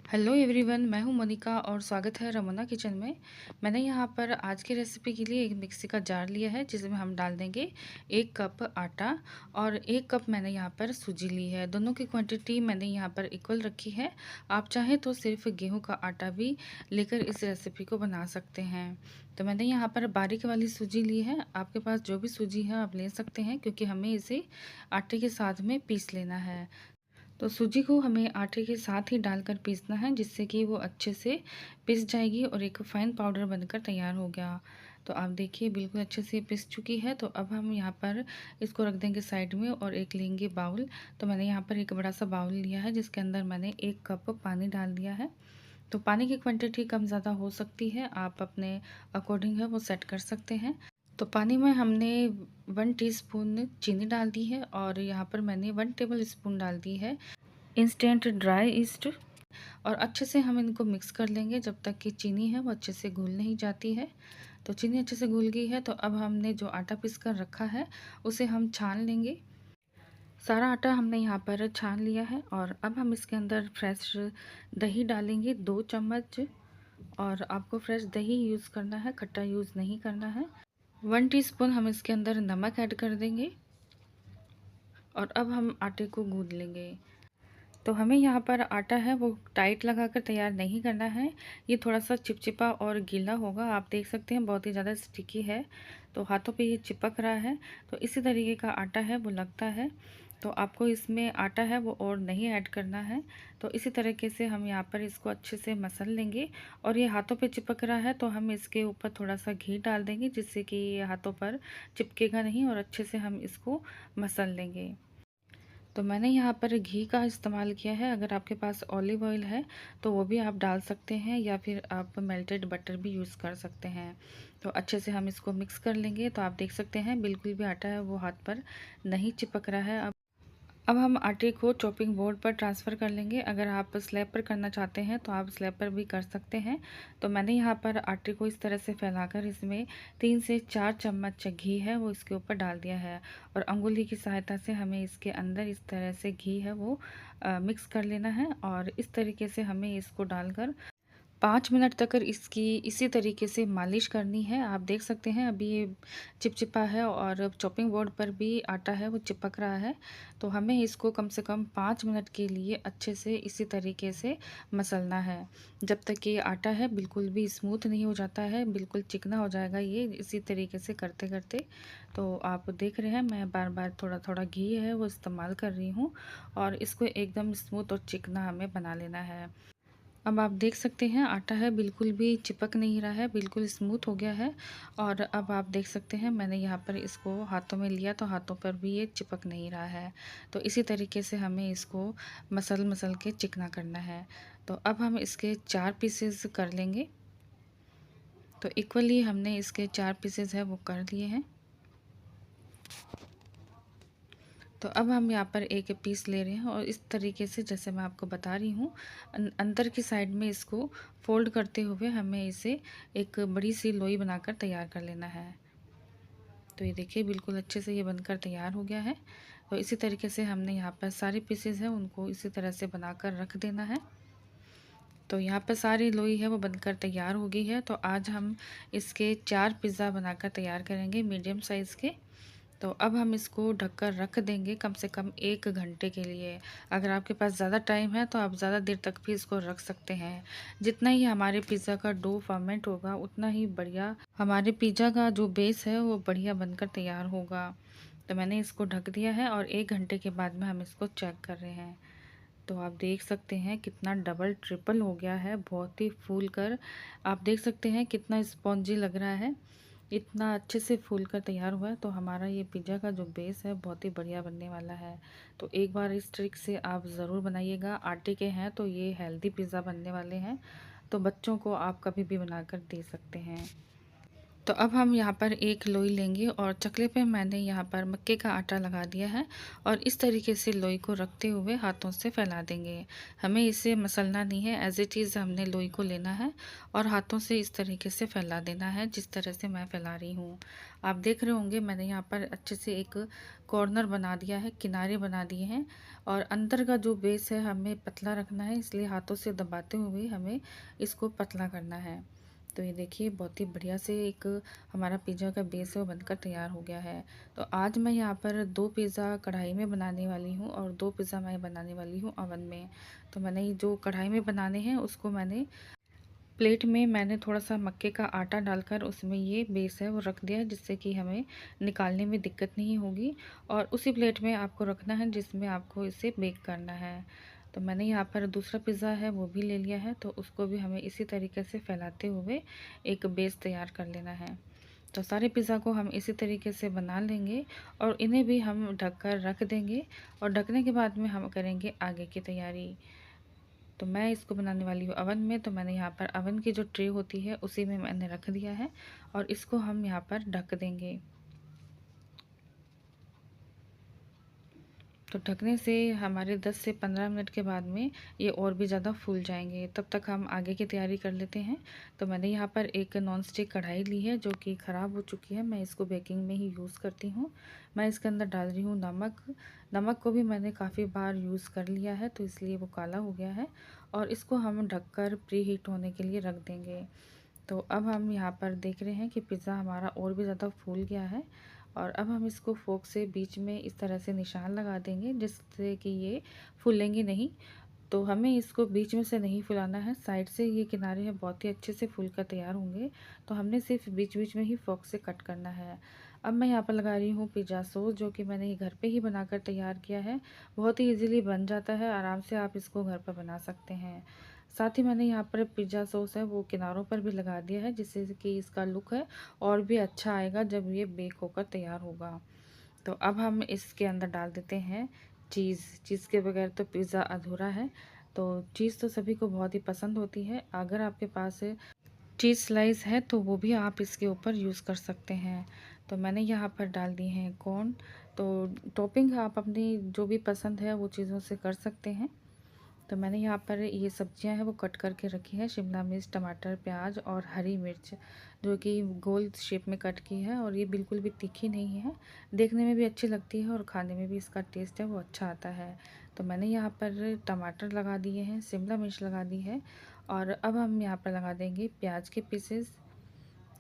Hello everyone, मैं हूं मोनिका और स्वागत है रमोना किचन में। मैंने यहाँ पर आज की रेसिपी के लिए एक मिक्सी का जार लिया है जिसमें हम डाल देंगे 1 कप आटा और 1 कप मैंने यहाँ पर सूजी ली है। दोनों की क्वांटिटी मैंने यहाँ पर इक्वल रखी है। आप चाहें तो सिर्फ गेहूं का आटा भी लेकर इस रेसिपी को बना सकते हैं। तो मैंने यहाँ पर बारीक वाली सूजी ली है। आपके पास जो भी सूजी है आप ले सकते हैं, क्योंकि हमें इसे आटे के साथ में पीस लेना है। तो सूजी को हमें आटे के साथ ही डालकर पीसना है, जिससे कि वो अच्छे से पिस जाएगी और एक फाइन पाउडर बनकर तैयार हो गया। तो आप देखिए बिल्कुल अच्छे से पिस चुकी है। तो अब हम यहाँ पर इसको रख देंगे साइड में और एक लेंगे बाउल। तो मैंने यहाँ पर एक बड़ा सा बाउल लिया है जिसके अंदर मैंने 1 कप पानी डाल दिया है। तो पानी की क्वांटिटी कम ज़्यादा हो सकती है, आप अपने अकॉर्डिंग है वो सेट कर सकते हैं। तो पानी में हमने 1 टीस्पून चीनी डाल दी है और यहाँ पर मैंने 1 टेबल स्पून डाल दी है इंस्टेंट ड्राई ईस्ट। और अच्छे से हम इनको मिक्स कर लेंगे जब तक कि चीनी है वो अच्छे से घुल नहीं जाती है। तो चीनी अच्छे से घुल गई है, तो अब हमने जो आटा पीस कर रखा है उसे हम छान लेंगे। सारा आटा हमने यहाँ पर छान लिया है और अब हम इसके अंदर फ्रेश दही डालेंगे 2 चम्मच। और आपको फ्रेश दही यूज़ करना है, खट्टा यूज़ नहीं करना है। 1 टीस्पून हम इसके अंदर नमक ऐड कर देंगे और अब हम आटे को गूंद लेंगे। तो हमें यहाँ पर आटा है वो टाइट लगाकर तैयार नहीं करना है। ये थोड़ा सा चिपचिपा और गीला होगा। आप देख सकते हैं बहुत ही ज़्यादा स्टिकी है, तो हाथों पे ये चिपक रहा है। तो इसी तरीके का आटा है वो लगता है। तो आपको इसमें आटा है वो और नहीं ऐड करना है। तो इसी तरीके से हम यहाँ पर इसको अच्छे से मसल लेंगे। और ये हाथों पे चिपक रहा है तो हम इसके ऊपर थोड़ा सा घी डाल देंगे, जिससे कि ये हाथों पर चिपकेगा नहीं और अच्छे से हम इसको मसल लेंगे। तो मैंने यहाँ पर घी का इस्तेमाल किया है। अगर आपके पास ऑलिव ऑयल है तो वो भी आप डाल सकते हैं, या फिर आप मेल्टेड बटर भी यूज़ कर सकते हैं। तो अच्छे से हम इसको मिक्स कर लेंगे। तो आप देख सकते हैं बिल्कुल भी आटा है वो हाथ पर नहीं चिपक रहा है। अब हम आटे को चॉपिंग बोर्ड पर ट्रांसफ़र कर लेंगे। अगर आप स्लैब पर करना चाहते हैं तो आप स्लैब पर भी कर सकते हैं। तो मैंने यहाँ पर आटे को इस तरह से फैलाकर इसमें 3 से 4 चम्मच घी है वो इसके ऊपर डाल दिया है। और अंगुली की सहायता से हमें इसके अंदर इस तरह से घी है वो मिक्स कर लेना है। और इस तरीके से हमें इसको डालकर 5 मिनट तक इसकी इसी तरीके से मालिश करनी है। आप देख सकते हैं अभी ये चिपचिपा है और चॉपिंग बोर्ड पर भी आटा है वो चिपक रहा है। तो हमें इसको कम से कम 5 मिनट के लिए अच्छे से इसी तरीके से मसलना है, जब तक कि आटा है बिल्कुल भी स्मूथ नहीं हो जाता है, बिल्कुल चिकना हो जाएगा ये इसी तरीके से करते करते। तो आप देख रहे हैं मैं बार बार थोड़ा थोड़ा घी है वो इस्तेमाल कर रही हूँ और इसको एकदम स्मूथ और चिकना हमें बना लेना है। अब आप देख सकते हैं आटा है बिल्कुल भी चिपक नहीं रहा है, बिल्कुल स्मूथ हो गया है। और अब आप देख सकते हैं मैंने यहाँ पर इसको हाथों में लिया तो हाथों पर भी ये चिपक नहीं रहा है। तो इसी तरीके से हमें इसको मसल मसल के चिकना करना है। तो अब हम इसके 4 पीसेस कर लेंगे। तो इक्वली हमने इसके 4 पीसेस है वो कर लिए हैं। तो अब हम यहाँ पर एक पीस ले रहे हैं और इस तरीके से जैसे मैं आपको बता रही हूँ अंदर की साइड में इसको फोल्ड करते हुए हमें इसे एक बड़ी सी लोई बनाकर तैयार कर लेना है। तो ये देखिए बिल्कुल अच्छे से ये बनकर तैयार हो गया है। तो इसी तरीके से हमने यहाँ पर सारे पीसेस हैं उनको इसी तरह से बनाकर रख देना है। तो यहाँ पर सारी लोई है वो बनकर तैयार हो गई है। तो आज हम इसके 4 पिज़्ज़ा बनाकर तैयार करेंगे मीडियम साइज़ के। तो अब हम इसको ढककर रख देंगे कम से कम 1 घंटे के लिए। अगर आपके पास ज़्यादा टाइम है तो आप ज़्यादा देर तक भी इसको रख सकते हैं। जितना ही हमारे पिज़्ज़ा का डो फर्मेंट होगा उतना ही बढ़िया हमारे पिज़्ज़ा का जो बेस है वो बढ़िया बनकर तैयार होगा। तो मैंने इसको ढक दिया है और 1 घंटे के बाद में हम इसको चेक कर रहे हैं। तो आप देख सकते हैं कितना डबल ट्रिपल हो गया है, बहुत ही फूल कर। आप देख सकते हैं कितना स्पॉन्जी लग रहा है, इतना अच्छे से फूल कर तैयार हुआ है। तो हमारा ये पिज़्ज़ा का जो बेस है बहुत ही बढ़िया बनने वाला है। तो एक बार इस ट्रिक से आप ज़रूर बनाइएगा। आटे के हैं तो ये हेल्दी पिज़्ज़ा बनने वाले हैं। तो बच्चों को आप कभी भी बनाकर दे सकते हैं। तो अब हम यहाँ पर एक लोई लेंगे और चकले पे मैंने यहाँ पर मक्के का आटा लगा दिया है और इस तरीके से लोई को रखते हुए हाथों से फैला देंगे। हमें इसे मसलना नहीं है, एज इट इज़ हमने लोई को लेना है और हाथों से इस तरीके से फैला देना है, जिस तरह से मैं फैला रही हूँ। आप देख रहे होंगे मैंने यहाँ पर अच्छे से एक कॉर्नर बना दिया है, किनारे बना दिए हैं और अंदर का जो बेस है हमें पतला रखना है, इसलिए हाथों से दबाते हुए हमें इसको पतला करना है। तो ये देखिए बहुत ही बढ़िया से एक हमारा पिज़्ज़ा का बेस है वो बनकर तैयार हो गया है। तो आज मैं यहाँ पर 2 पिज़्ज़ा कढ़ाई में बनाने वाली हूँ और 2 पिज़्ज़ा मैं बनाने वाली हूँ ओवन में। तो मैंने ये जो कढ़ाई में बनाने हैं उसको मैंने प्लेट में मैंने थोड़ा सा मक्के का आटा डालकर उसमें ये बेस है वो रख दिया है, जिससे कि हमें निकालने में दिक्कत नहीं होगी। और उसी प्लेट में आपको रखना है जिसमें आपको इसे बेक करना है। तो मैंने यहाँ पर दूसरा पिज़्ज़ा है वो भी ले लिया है, तो उसको भी हमें इसी तरीके से फैलाते हुए एक बेस तैयार कर लेना है। तो सारे पिज़्ज़ा को हम इसी तरीके से बना लेंगे और इन्हें भी हम ढक कर रख देंगे और ढकने के बाद में हम करेंगे आगे की तैयारी। तो मैं इसको बनाने वाली हूँ अवन में। तो मैंने यहाँ पर अवन की जो ट्रे होती है उसी में मैंने रख दिया है और इसको हम यहाँ पर ढक देंगे। तो ढकने से हमारे 10 से 15 मिनट के बाद में ये और भी ज़्यादा फूल जाएंगे। तब तक हम आगे की तैयारी कर लेते हैं। तो मैंने यहाँ पर एक नॉन स्टिक कढ़ाई ली है जो कि ख़राब हो चुकी है, मैं इसको बेकिंग में ही यूज़ करती हूँ। मैं इसके अंदर डाल रही हूँ नमक। नमक को भी मैंने काफ़ी बार यूज़ कर लिया है तो इसलिए वो काला हो गया है और इसको हम ढककर प्री हीट होने के लिए रख देंगे। तो अब हम यहाँ पर देख रहे हैं कि पिज़्ज़ा हमारा और भी ज़्यादा फूल गया है और अब हम इसको फोक से बीच में इस तरह से निशान लगा देंगे जिससे कि ये फूलेंगे नहीं। तो हमें इसको बीच में से नहीं फुलाना है, साइड से ये किनारे हैं बहुत ही अच्छे से फूल कर तैयार होंगे। तो हमने सिर्फ बीच बीच में ही फोक से कट करना है। अब मैं यहाँ पर लगा रही हूँ पिज़्ज़ा सॉस, जो कि मैंने ये घर पे ही बनाकर तैयार किया है। बहुत ही इजीली बन जाता है, आराम से आप इसको घर पर बना सकते हैं। साथ ही मैंने यहाँ पर पिज़्ज़ा सॉस है वो किनारों पर भी लगा दिया है, जिससे कि इसका लुक है और भी अच्छा आएगा जब ये बेक होकर तैयार होगा। तो अब हम इसके अंदर डाल देते हैं चीज़। चीज़ के बगैर तो पिज़्ज़ा अधूरा है। तो चीज़ तो सभी को बहुत ही पसंद होती है। अगर आपके पास चीज़ स्लाइस है तो वो भी आप इसके ऊपर यूज़ कर सकते हैं। तो मैंने यहाँ पर डाल दिए हैं कॉर्न। तो टॉपिंग आप अपनी जो भी पसंद है वो चीज़ों से कर सकते हैं। तो मैंने यहाँ पर ये सब्जियां हैं वो कट करके रखी है, शिमला मिर्च, टमाटर, प्याज और हरी मिर्च, जो कि गोल शेप में कट की है और ये बिल्कुल भी तीखी नहीं है, देखने में भी अच्छी लगती है और खाने में भी इसका टेस्ट है वो अच्छा आता है। तो मैंने यहाँ पर टमाटर लगा दिए हैं, शिमला मिर्च लगा दी है और अब हम यहाँ पर लगा देंगे प्याज के पीसेस।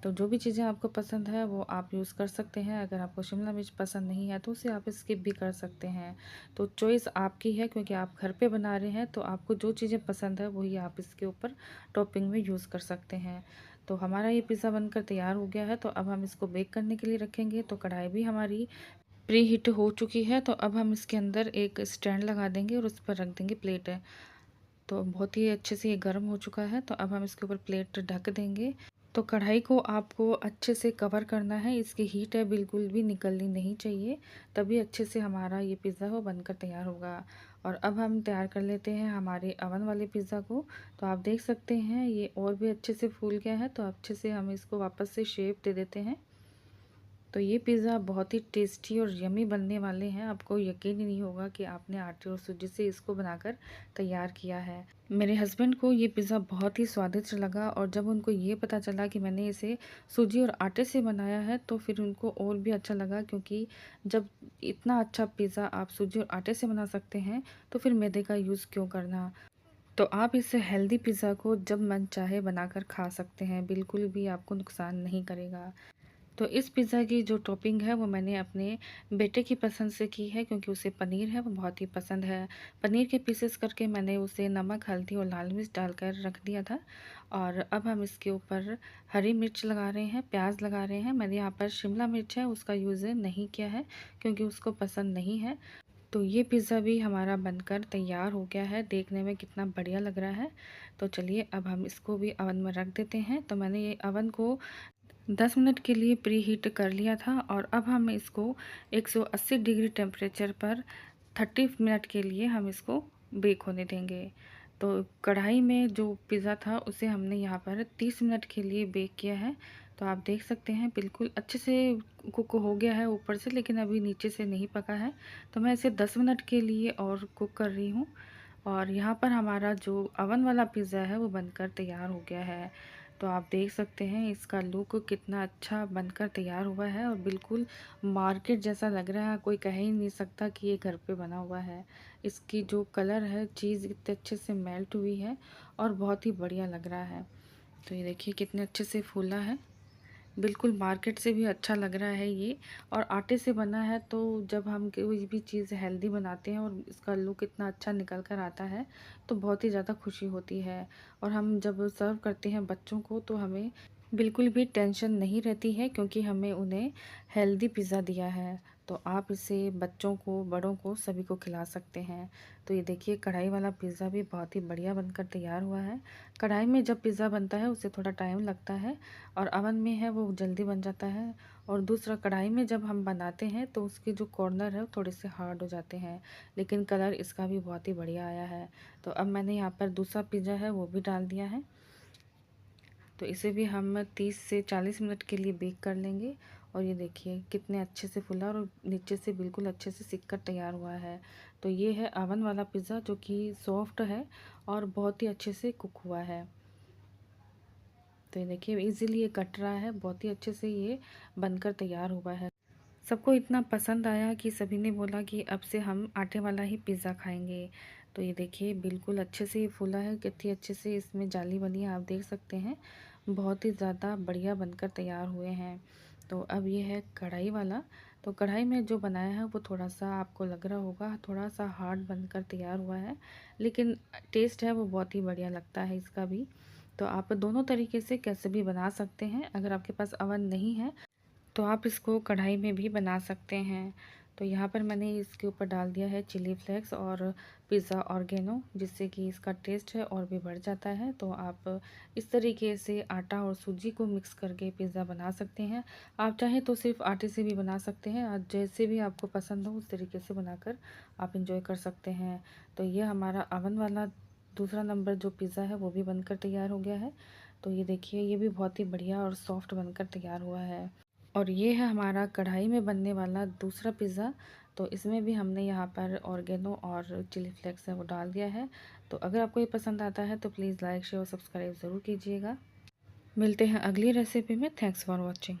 तो जो भी चीज़ें आपको पसंद है वो आप यूज़ कर सकते हैं। अगर आपको शिमला मिर्च पसंद नहीं है तो उसे आप स्किप भी कर सकते हैं। तो चॉइस आपकी है, क्योंकि आप घर पे बना रहे हैं तो आपको जो चीज़ें पसंद है वही आप इसके ऊपर टॉपिंग में यूज़ कर सकते हैं। तो हमारा ये पिज़्ज़ा बनकर तैयार हो गया है। तो अब हम इसको बेक करने के लिए रखेंगे। तो कढ़ाई भी हमारी प्री हीट हो चुकी है। तो अब हम इसके अंदर एक स्टैंड लगा देंगे और उस पर रख देंगे प्लेट है। तो बहुत ही अच्छे से ये गर्म हो चुका है। तो अब हम इसके ऊपर प्लेट ढक देंगे। तो कढ़ाई को आपको अच्छे से कवर करना है, इसकी हीट है बिल्कुल भी निकलनी नहीं चाहिए, तभी अच्छे से हमारा ये पिज़्ज़ा वो बनकर तैयार होगा। और अब हम तैयार कर लेते हैं हमारे अवन वाले पिज़्ज़ा को। तो आप देख सकते हैं ये और भी अच्छे से फूल गया है। तो अच्छे से हम इसको वापस से शेप दे देते हैं। तो ये पिज़्ज़ा बहुत ही टेस्टी और यमी बनने वाले हैं। आपको यकीन ही नहीं होगा कि आपने आटे और सूजी से इसको बनाकर तैयार किया है। मेरे हस्बैंड को ये पिज़्ज़ा बहुत ही स्वादिष्ट लगा और जब उनको ये पता चला कि मैंने इसे सूजी और आटे से बनाया है तो फिर उनको और भी अच्छा लगा, क्योंकि जब इतना अच्छा पिज़्ज़ा आप सूजी और आटे से बना सकते हैं तो फिर मैदे का यूज़ क्यों करना। तो आप इस हेल्दी पिज़्ज़ा को जब मन चाहे बनाकर खा सकते हैं, बिल्कुल भी आपको नुकसान नहीं करेगा। तो इस पिज़्ज़ा की जो टॉपिंग है वो मैंने अपने बेटे की पसंद से की है, क्योंकि उसे पनीर है वो बहुत ही पसंद है। पनीर के पीसेस करके मैंने उसे नमक, हल्दी और लाल मिर्च डालकर रख दिया था। और अब हम इसके ऊपर हरी मिर्च लगा रहे हैं, प्याज लगा रहे हैं। मैंने यहाँ पर शिमला मिर्च है उसका यूज़ नहीं किया है क्योंकि उसको पसंद नहीं है। तो ये पिज़्ज़ा भी हमारा बनकर तैयार हो गया है। देखने में कितना बढ़िया लग रहा है। तो चलिए अब हम इसको भी अवन में रख देते हैं। तो मैंने ये अवन को 10 मिनट के लिए प्री हीट कर लिया था और अब हम इसको 180 डिग्री टेम्परेचर पर 30 मिनट के लिए हम इसको बेक होने देंगे। तो कढ़ाई में जो पिज़्ज़ा था उसे हमने यहाँ पर 30 मिनट के लिए बेक किया है। तो आप देख सकते हैं बिल्कुल अच्छे से कुक हो गया है ऊपर से, लेकिन अभी नीचे से नहीं पका है। तो मैं इसे 10 मिनट के लिए और कुक कर रही हूँ। और यहाँ पर हमारा जो अवन वाला पिज़्ज़ा है वो बनकर तैयार हो गया है। तो आप देख सकते हैं इसका लुक कितना अच्छा बनकर तैयार हुआ है और बिल्कुल मार्केट जैसा लग रहा है। कोई कह ही नहीं सकता कि ये घर पे बना हुआ है। इसकी जो कलर है, चीज़ इतने अच्छे से मेल्ट हुई है और बहुत ही बढ़िया लग रहा है। तो ये देखिए कितने अच्छे से फूला है, बिल्कुल मार्केट से भी अच्छा लग रहा है ये। और आटे से बना है, तो जब हम कोई भी चीज़ हेल्दी बनाते हैं और इसका लुक इतना अच्छा निकल कर आता है तो बहुत ही ज़्यादा खुशी होती है। और हम जब सर्व करते हैं बच्चों को तो हमें बिल्कुल भी टेंशन नहीं रहती है, क्योंकि हमें उन्हें हेल्दी पिज़्ज़ा दिया है। तो आप इसे बच्चों को, बड़ों को, सभी को खिला सकते हैं। तो ये देखिए कढ़ाई वाला पिज़्ज़ा भी बहुत ही बढ़िया बनकर तैयार हुआ है। कढ़ाई में जब पिज़्ज़ा बनता है उससे थोड़ा टाइम लगता है और अवन में है वो जल्दी बन जाता है। और दूसरा, कढ़ाई में जब हम बनाते हैं तो उसके जो कॉर्नर है वो थोड़े से हार्ड हो जाते हैं, लेकिन कलर इसका भी बहुत ही बढ़िया आया है। तो अब मैंने यहाँ पर दूसरा पिज़्ज़ा है वो भी डाल दिया है। तो इसे भी हम 30 से 40 मिनट के लिए बेक कर लेंगे। और ये देखिए कितने अच्छे से फूला और नीचे से बिल्कुल अच्छे से सिक कर तैयार हुआ है। तो ये है अवन वाला पिज़्ज़ा जो कि सॉफ्ट है और बहुत ही अच्छे से कुक हुआ है। तो ये देखिए इजीली ये कट रहा है, बहुत ही अच्छे से ये बनकर तैयार हुआ है। सबको इतना पसंद आया कि सभी ने बोला कि अब से हम आटे वाला ही पिज़्ज़ा खाएंगे। तो ये देखिए बिल्कुल अच्छे से ये फूला है, कितनी अच्छे से इसमें जाली बनी है, आप देख सकते हैं। बहुत ही ज़्यादा बढ़िया बनकर तैयार हुए हैं। तो अब ये है कढ़ाई वाला। तो कढ़ाई में जो बनाया है वो थोड़ा सा आपको लग रहा होगा थोड़ा सा हार्ड बनकर तैयार हुआ है, लेकिन टेस्ट है वो बहुत ही बढ़िया लगता है इसका भी। तो आप दोनों तरीके से कैसे भी बना सकते हैं। अगर आपके पास अवन नहीं है तो आप इसको कढ़ाई में भी बना सकते हैं। तो यहाँ पर मैंने इसके ऊपर डाल दिया है चिली फ्लेक्स और पिज़्ज़ा ऑर्गेनो, जिससे कि इसका टेस्ट है और भी बढ़ जाता है। तो आप इस तरीके से आटा और सूजी को मिक्स करके पिज़्ज़ा बना सकते हैं। आप चाहें तो सिर्फ आटे से भी बना सकते हैं, आज जैसे भी आपको पसंद हो उस तरीके से बनाकर आप इंजॉय कर सकते हैं। तो ये हमारा अवन वाला दूसरा नंबर जो पिज़्ज़ा है वो भी बनकर तैयार हो गया है। तो ये देखिए ये भी बहुत ही बढ़िया और सॉफ्ट बनकर तैयार हुआ है। और ये है हमारा कढ़ाई में बनने वाला दूसरा पिज़्ज़ा। तो इसमें भी हमने यहाँ पर ऑर्गेनो और चिली फ्लेक्स है वो डाल दिया है। तो अगर आपको ये पसंद आता है तो प्लीज़ लाइक शेयर और सब्सक्राइब ज़रूर कीजिएगा। मिलते हैं अगली रेसिपी में। Thanks for watching.